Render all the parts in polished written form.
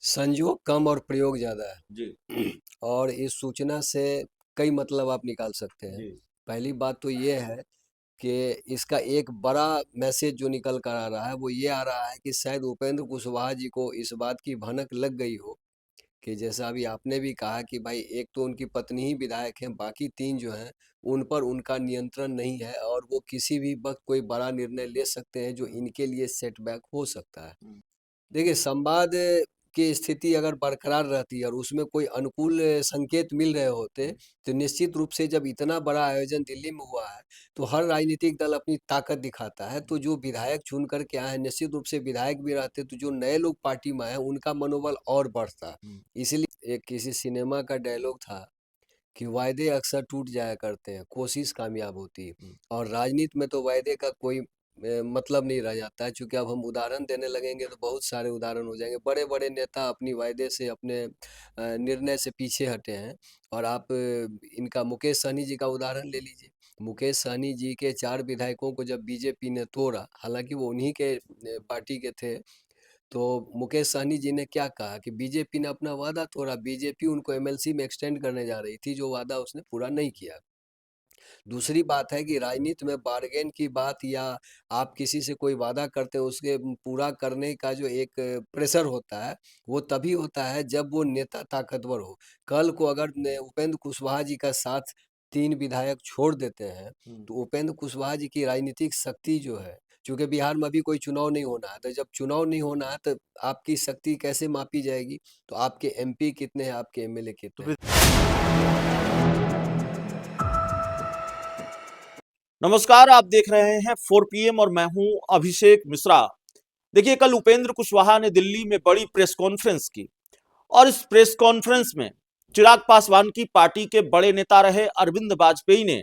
संयोग कम और प्रयोग ज़्यादा जी, है। और इस सूचना से कई मतलब आप निकाल सकते हैं। जी, पहली बात तो ये है कि इसका एक बड़ा मैसेज जो निकल कर आ रहा है वो ये आ रहा है कि शायद उपेंद्र कुशवाहा जी को इस बात की भनक लग गई हो कि जैसा अभी आपने भी कहा कि भाई एक तो उनकी पत्नी ही विधायक हैं, बाकी 3 जो हैं उन पर उनका नियंत्रण नहीं है और वो किसी भी वक़्त कोई बड़ा निर्णय ले सकते हैं जो इनके लिए सेटबैक हो सकता है। हुँ, देखिए, संवाद की स्थिति अगर बरकरार रहती है और उसमें कोई अनुकूल संकेत मिल रहे होते, तो निश्चित रूप से जब इतना बड़ा आयोजन दिल्ली में हुआ है, तो हर राजनीतिक दल अपनी ताकत दिखाता है। तो जो विधायक चुन कर के आए हैं, निश्चित रूप से विधायक भी रहते, तो जो नए लोग पार्टी में आए हैं, उनका मनोबल और बढ़ता। हुँ, इसलिए एक किसी सिनेमा का डायलॉग था कि वायदे अक्सर टूट जाया करते हैं, कोशिश कामयाब होती है। हुँ, और राजनीति में तो वायदे का कोई मतलब नहीं रह जाता है, चूँकि अब हम उदाहरण देने लगेंगे तो बहुत सारे उदाहरण हो जाएँगे। बड़े-बड़े नेता अपनी वायदे से, अपने निर्णय से पीछे हटे हैं। और आप इनका मुकेश सहनी जी का उदाहरण ले लीजिए। मुकेश सहनी जी के 4 विधायकों को जब बीजेपी ने तोड़ा, हालाँकि वो उन्हीं के पार्टी के थे, तो मुकेश सहनी जी ने क्या कहा कि बीजेपी ने अपना वादा तोड़ा, बीजेपी उनको एमएलसी में एक्सटेंड करने जा रही थी, जो वादा उसने पूरा नहीं किया। दूसरी बात है कि राजनीति में बार्गेन की बात, या आप किसी से कोई वादा करते हो उसके पूरा करने का जो एक प्रेशर होता है, वो तभी होता है जब वो नेता ताकतवर हो। कल को अगर उपेंद्र कुशवाहा जी का साथ 3 विधायक छोड़ देते हैं, हुँ। तो उपेंद्र कुशवाहा जी की राजनीतिक शक्ति जो है, चूंकि बिहार में अभी कोई चुनाव नहीं होना है, तो जब चुनाव नहीं होना है तो आपकी शक्ति कैसे मापी जाएगी? तो आपके एमपी कितने हैं, आपके एमएलए तो कितने हैं? फिर नमस्कार, आप देख रहे हैं 4 पीएम और मैं हूं अभिषेक मिश्रा। देखिए, कल उपेंद्र कुशवाहा ने दिल्ली में बड़ी प्रेस कॉन्फ्रेंस की और इस प्रेस कॉन्फ्रेंस में चिराग पासवान की पार्टी के बड़े नेता रहे अरविंद वाजपेयी ने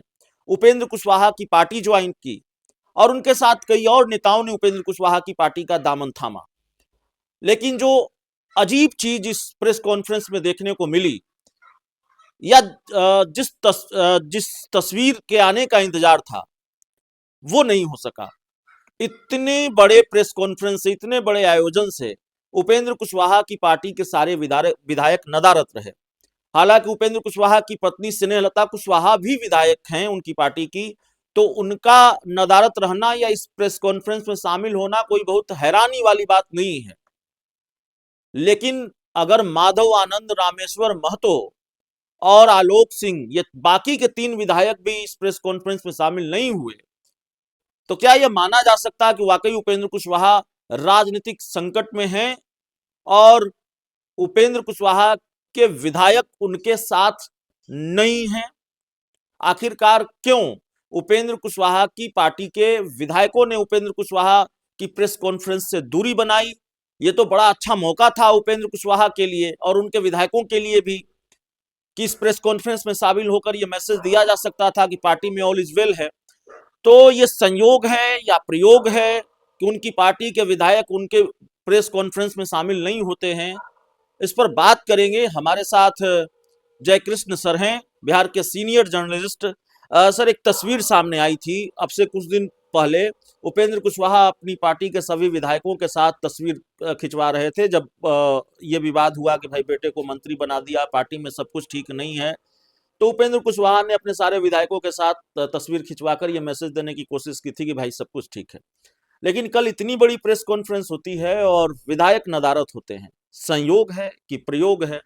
उपेंद्र कुशवाहा की पार्टी ज्वाइन की और उनके साथ कई और नेताओं ने उपेंद्र कुशवाहा की पार्टी का दामन थामा। लेकिन जो अजीब चीज इस प्रेस कॉन्फ्रेंस में देखने को मिली, या जिस तस्वीर के आने का इंतजार था, वो नहीं हो सका। इतने बड़े प्रेस कॉन्फ्रेंस से, इतने बड़े आयोजन से उपेंद्र कुशवाहा की पार्टी के सारे विधायक नदारत रहे। हालांकि उपेंद्र कुशवाहा की पत्नी स्नेहलता कुशवाहा भी विधायक हैं उनकी पार्टी की, तो उनका नदारत रहना या इस प्रेस कॉन्फ्रेंस में शामिल होना कोई बहुत हैरानी वाली बात नहीं है। लेकिन अगर माधव आनंद, रामेश्वर महतो और आलोक सिंह, ये बाकी के 3 विधायक भी इस प्रेस कॉन्फ्रेंस में शामिल नहीं हुए, तो क्या यह माना जा सकता है कि वाकई उपेंद्र कुशवाहा राजनीतिक संकट में हैं और उपेंद्र कुशवाहा के विधायक उनके साथ नहीं हैं? आखिरकार क्यों उपेंद्र कुशवाहा की पार्टी के विधायकों ने उपेंद्र कुशवाहा की प्रेस कॉन्फ्रेंस से दूरी बनाई? ये तो बड़ा अच्छा मौका था उपेंद्र कुशवाहा के लिए और उनके विधायकों के लिए भी कि इस प्रेस कॉन्फ्रेंस में शामिल होकर यह मैसेज दिया जा सकता था कि पार्टी में ऑल इज वेल है। तो ये संयोग है या प्रयोग है कि उनकी पार्टी के विधायक उनके प्रेस कॉन्फ्रेंस में शामिल नहीं होते हैं? इस पर बात करेंगे। हमारे साथ जय कृष्ण सर हैं, बिहार के सीनियर जर्नलिस्ट। सर, एक तस्वीर सामने आई थी अब से कुछ दिन पहले। उपेंद्र कुशवाहा अपनी पार्टी के सभी विधायकों के साथ तस्वीर खिंचवा रहे थे जब ये विवाद हुआ कि भाई बेटे को मंत्री बना दिया, पार्टी में सब कुछ ठीक नहीं है। तो उपेंद्र कुशवाहा ने अपने सारे विधायकों के साथ तस्वीर खिंचवाकर ये मैसेज देने की कोशिश की थी कि भाई सब कुछ ठीक है। लेकिन कल इतनी बड़ी प्रेस कॉन्फ्रेंस होती है और विधायक नदारत होते हैं। संयोग है कि प्रयोग है?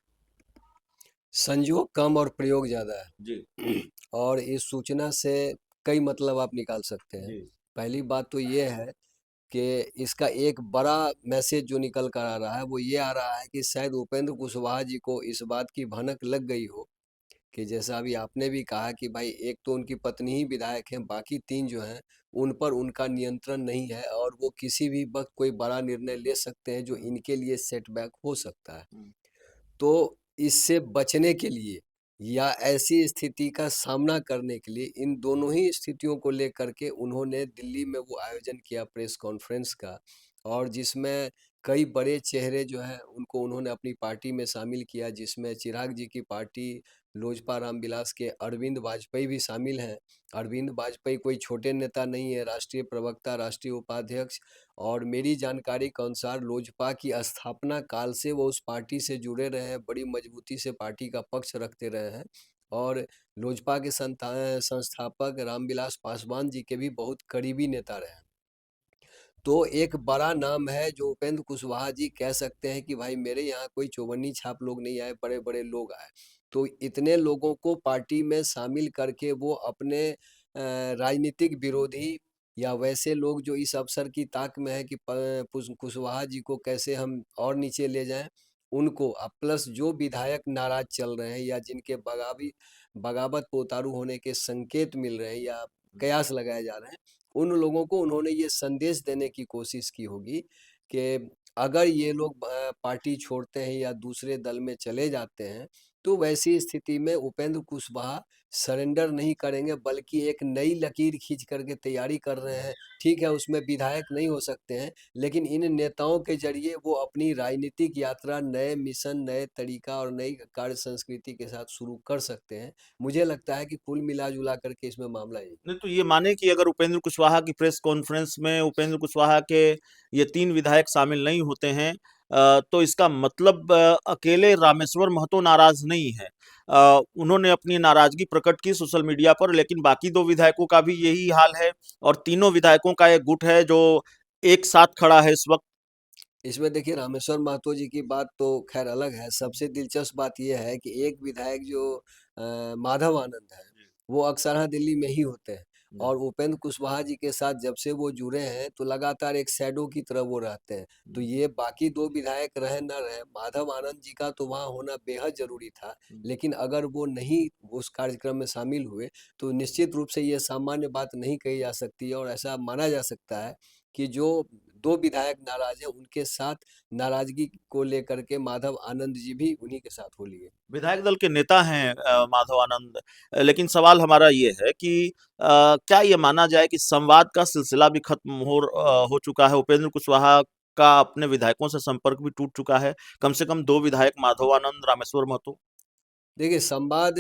संयोग कम और प्रयोग ज़्यादा जी, है। और इस सूचना से कई मतलब आप निकाल सकते हैं। जी, पहली बात तो ये है कि इसका एक बड़ा मैसेज जो निकल कर आ रहा है वो ये आ रहा है कि शायद उपेंद्र कुशवाहा जी को इस बात की भनक लग गई हो कि जैसा अभी आपने भी कहा कि भाई एक तो उनकी पत्नी ही विधायक हैं, बाकी 3 जो हैं उन पर उनका नियंत्रण नहीं है और वो किसी भी वक्त कोई बड़ा निर्णय ले सकते हैं जो इनके लिए सेटबैक हो सकता है। हम्म, तो इससे बचने के लिए या ऐसी स्थिति का सामना करने के लिए इन दोनों ही स्थितियों को लेकर के उन्होंने दिल्ली में वो आयोजन किया प्रेस कॉन्फ्रेंस का। और जिसमें कई बड़े चेहरे जो हैं उनको उन्होंने अपनी पार्टी में शामिल किया, जिसमें चिराग जी की पार्टी लोजपा रामविलास के अरविंद वाजपेयी भी शामिल हैं। अरविंद वाजपेयी कोई छोटे नेता नहीं है, राष्ट्रीय प्रवक्ता, राष्ट्रीय उपाध्यक्ष, और मेरी जानकारी के अनुसार लोजपा की स्थापना काल से वो उस पार्टी से जुड़े रहे हैं, बड़ी मजबूती से पार्टी का पक्ष रखते रहे हैं। और लोजपा के संस्थापक रामविलास पासवान जी के भी बहुत करीबी नेता रहे हैं। तो एक बड़ा नाम है जो उपेंद्र कुशवाहा जी कह सकते हैं कि भाई मेरे यहाँ कोई चौबन्नी छाप लोग नहीं आए, बड़े बड़े लोग आए। तो इतने लोगों को पार्टी में शामिल करके वो अपने राजनीतिक विरोधी या वैसे लोग जो इस अवसर की ताक में है कि कुशवाहा जी को कैसे हम और नीचे ले जाएं, उनको प्लस जो विधायक नाराज चल रहे हैं या जिनके बगावत पे उतारू होने के संकेत मिल रहे हैं या कयास लगाए जा रहे हैं, उन लोगों को उन्होंने ये संदेश देने की कोशिश की होगी कि अगर ये लोग पार्टी छोड़ते हैं या दूसरे दल में चले जाते हैं, तो वैसी स्थिति में उपेंद्र कुशवाहा सरेंडर नहीं करेंगे, बल्कि एक नई लकीर खींच करके तैयारी कर रहे हैं। ठीक है, उसमें विधायक नहीं हो सकते हैं, लेकिन इन नेताओं के जरिए वो अपनी राजनीतिक यात्रा नए मिशन, नए तरीका और नई कार्य संस्कृति के साथ शुरू कर सकते हैं। मुझे लगता है कि कुल मिला जुला करके इसमें मामला यही। नहीं तो ये माने कि अगर उपेंद्र कुशवाहा की प्रेस कॉन्फ्रेंस में उपेंद्र कुशवाहा के ये 3 विधायक शामिल नहीं होते हैं, तो इसका मतलब अकेले रामेश्वर महतो नाराज नहीं है। उन्होंने अपनी नाराजगी प्रकट की सोशल मीडिया पर, लेकिन बाकी 2 विधायकों का भी यही हाल है और तीनों विधायकों का एक गुट है जो एक साथ खड़ा है इस वक्त। इसमें देखिए, रामेश्वर महतो जी की बात तो खैर अलग है। सबसे दिलचस्प बात यह है कि एक विधायक जो माधव आनंद है, वो अक्सर दिल्ली में ही होते हैं, हम्म, और उपेंद्र कुशवाहा जी के साथ जब से वो जुड़े हैं तो लगातार एक शैडो की तरह वो रहते हैं। तो हम्म, ये बाकी दो विधायक रहे न रहे, माधव आनंद जी का तो वहाँ होना बेहद जरूरी था। हम्म। लेकिन अगर वो नहीं उस कार्यक्रम में शामिल हुए, तो निश्चित रूप से ये सामान्य बात नहीं कही जा सकती है, और ऐसा माना जा सकता है कि जो दो विधायक नाराज हैं, उनके साथ नाराजगी को लेकर के माधव आनंद जी भी उन्हीं के साथ हो लिए। विधायक दल के नेता हैं माधव आनंद। लेकिन सवाल हमारा ये है कि क्या ये माना जाए कि संवाद का सिलसिला भी खत्म हो चुका है? उपेंद्र कुशवाहा का अपने विधायकों से संपर्क भी टूट चुका है, कम से कम 2 विधायक माधव आनंद, रामेश्वर महतो। देखिए, संवाद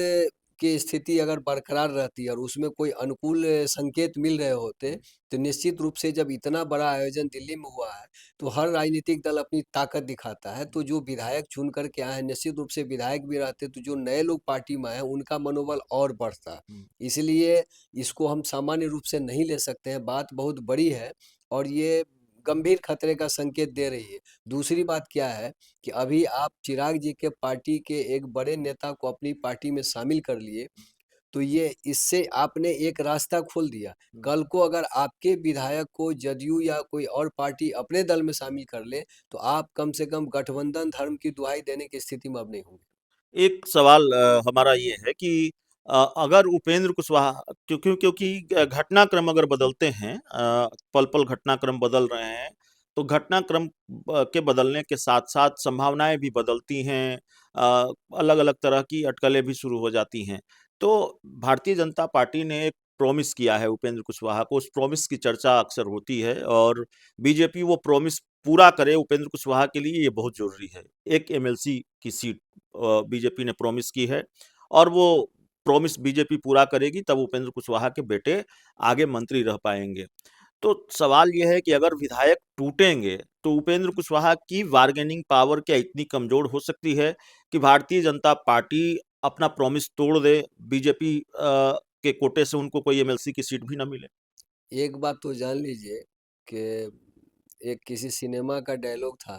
की स्थिति अगर बरकरार रहती है और उसमें कोई अनुकूल संकेत मिल रहे होते, तो निश्चित रूप से जब इतना बड़ा आयोजन दिल्ली में हुआ है, तो हर राजनीतिक दल अपनी ताकत दिखाता है। तो जो विधायक चुन करके आए हैं, निश्चित रूप से विधायक भी रहते तो जो नए लोग पार्टी में आए हैं, उनका मनोबल और बढ़ता। इसलिए इसको हम सामान्य रूप से नहीं ले सकते हैं, बात बहुत बड़ी है और ये गंभीर खतरे का संकेत दे रही है। दूसरी बात क्या है कि अभी आप चिराग जी के पार्टी के एक बड़े नेता को अपनी पार्टी में शामिल कर लिए, तो ये इससे आपने एक रास्ता खोल दिया। कल को अगर आपके विधायक को जदयू या कोई और पार्टी अपने दल में शामिल कर ले, तो आप कम से कम गठबंधन धर्म की दुहाई देने की स्थिति में अब नहीं होंगे। एक सवाल हमारा ये है कि अगर उपेंद्र कुशवाहा, क्योंकि घटनाक्रम अगर बदलते हैं, पल-पल घटनाक्रम बदल रहे हैं, तो घटनाक्रम के बदलने के साथ-साथ संभावनाएँ भी बदलती हैं, अलग-अलग तरह की अटकलें भी शुरू हो जाती हैं। तो भारतीय जनता पार्टी ने एक प्रॉमिस किया है उपेंद्र कुशवाहा को, उस प्रॉमिस की चर्चा अक्सर होती है और बीजेपी वो प्रॉमिस पूरा करे उपेंद्र कुशवाहा के लिए ये बहुत ज़रूरी है। एक एमएलसी की सीट बीजेपी ने प्रॉमिस की है और वो प्रॉमिस बीजेपी पूरा करेगी, तब उपेंद्र कुशवाहा के बेटे आगे मंत्री रह पाएंगे। तो सवाल ये है कि अगर विधायक टूटेंगे तो उपेंद्र कुशवाहा की बार्गेनिंग पावर क्या इतनी कमजोर हो सकती है कि भारतीय जनता पार्टी अपना प्रॉमिस तोड़ दे, बीजेपी के कोटे से उनको कोई एमएलसी की सीट भी ना मिले? एक बात तो जान लीजिए कि एक किसी सिनेमा का डायलॉग था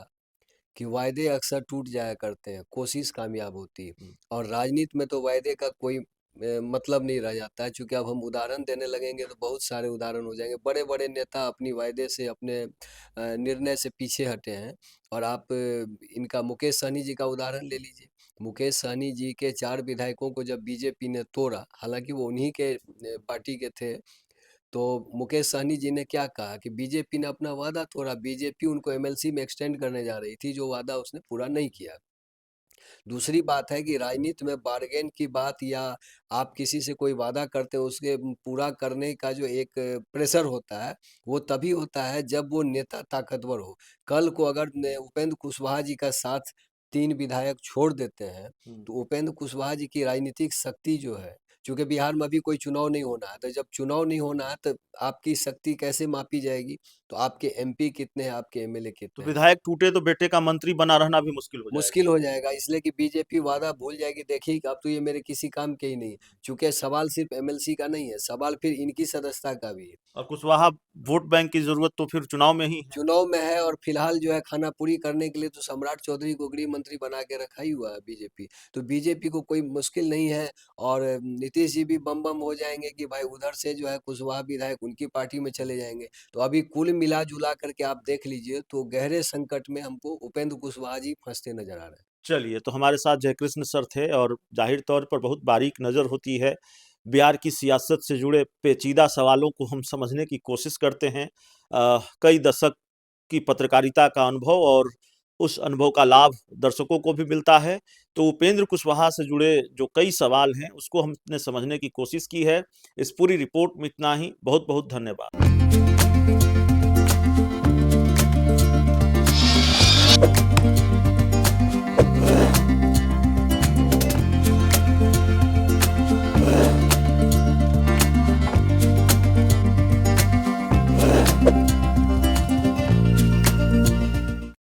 कि वायदे अक्सर टूट जाया करते हैं, कोशिश कामयाब होती है। हम्म, और राजनीति में तो वायदे का कोई मतलब नहीं रह जाता है, क्योंकि अब हम उदाहरण देने लगेंगे तो बहुत सारे उदाहरण हो जाएंगे। बड़े बड़े नेता अपनी वायदे से, अपने निर्णय से पीछे हटे हैं। और आप इनका मुकेश सहनी जी का उदाहरण ले लीजिए। मुकेश सहनी जी के 4 विधायकों को जब बीजेपी ने तोड़ा, हालांकि वो उन्हीं के पार्टी के थे, तो मुकेश सहनी जी ने क्या कहा कि बीजेपी ने अपना वादा तोड़ा, बीजेपी उनको एमएलसी में एक्सटेंड करने जा रही थी, जो वादा उसने पूरा नहीं किया। दूसरी बात है कि राजनीति में बार्गेन की बात, या आप किसी से कोई वादा करते हो उसके पूरा करने का जो एक प्रेशर होता है, वो तभी होता है जब वो नेता ताकतवर हो। कल को अगर उपेंद्र कुशवाहा जी का साथ 3 विधायक छोड़ देते हैं, तो उपेंद्र कुशवाहा जी की राजनीतिक शक्ति जो है, चूँकि बिहार में अभी कोई चुनाव नहीं होना है, तो जब चुनाव नहीं होना है तो आपकी शक्ति कैसे मापी जाएगी? तो आपके एमपी कितने हैं, आपके एमएलए तो कितने हैं? विधायक टूटे तो बेटे का मंत्री बना रहना भी मुश्किल हो जाएगा। मुश्किल हो जाएगा, इसलिए कि बीजेपी वादा भूल जाएगी, देखिए कि अब तो ये मेरे किसी काम के ही नहीं है। चूँकि सवाल सिर्फ एमएलसी का नहीं है, सवाल फिर इनकी सदस्यता का भी है। और कुशवाहा वोट बैंक की जरूरत तो फिर चुनाव में ही है। चुनाव में है, और फिलहाल जो है खाना पूरी करने के लिए तो सम्राट चौधरी को गृह मंत्री बना के रखा ही हुआ है बीजेपी। तो बीजेपी को कोई मुश्किल नहीं है, और नीतीश जी भी बम बम हो जाएंगे कि भाई उधर से जो है कुशवाहा विधायक उनकी पार्टी में चले जाएंगे। तो अभी कुल मिला जुला करके आप देख लीजिए, तो गहरे संकट में हमको उपेंद्र कुशवाहा जी फंसते नजर आ रहे हैं। चलिए, तो हमारे साथ जयकृष्ण सर थे और जाहिर तौर पर बहुत बारीक नज़र होती है। बिहार की सियासत से जुड़े पेचीदा सवालों को हम समझने की कोशिश करते हैं। कई दशक की पत्रकारिता का अनुभव और उस अनुभव का लाभ दर्शकों को भी मिलता है। तो उपेंद्र कुशवाहा से जुड़े जो कई सवाल हैं, उसको हमने समझने की कोशिश की है। इस पूरी रिपोर्ट में इतना ही। बहुत-बहुत धन्यवाद।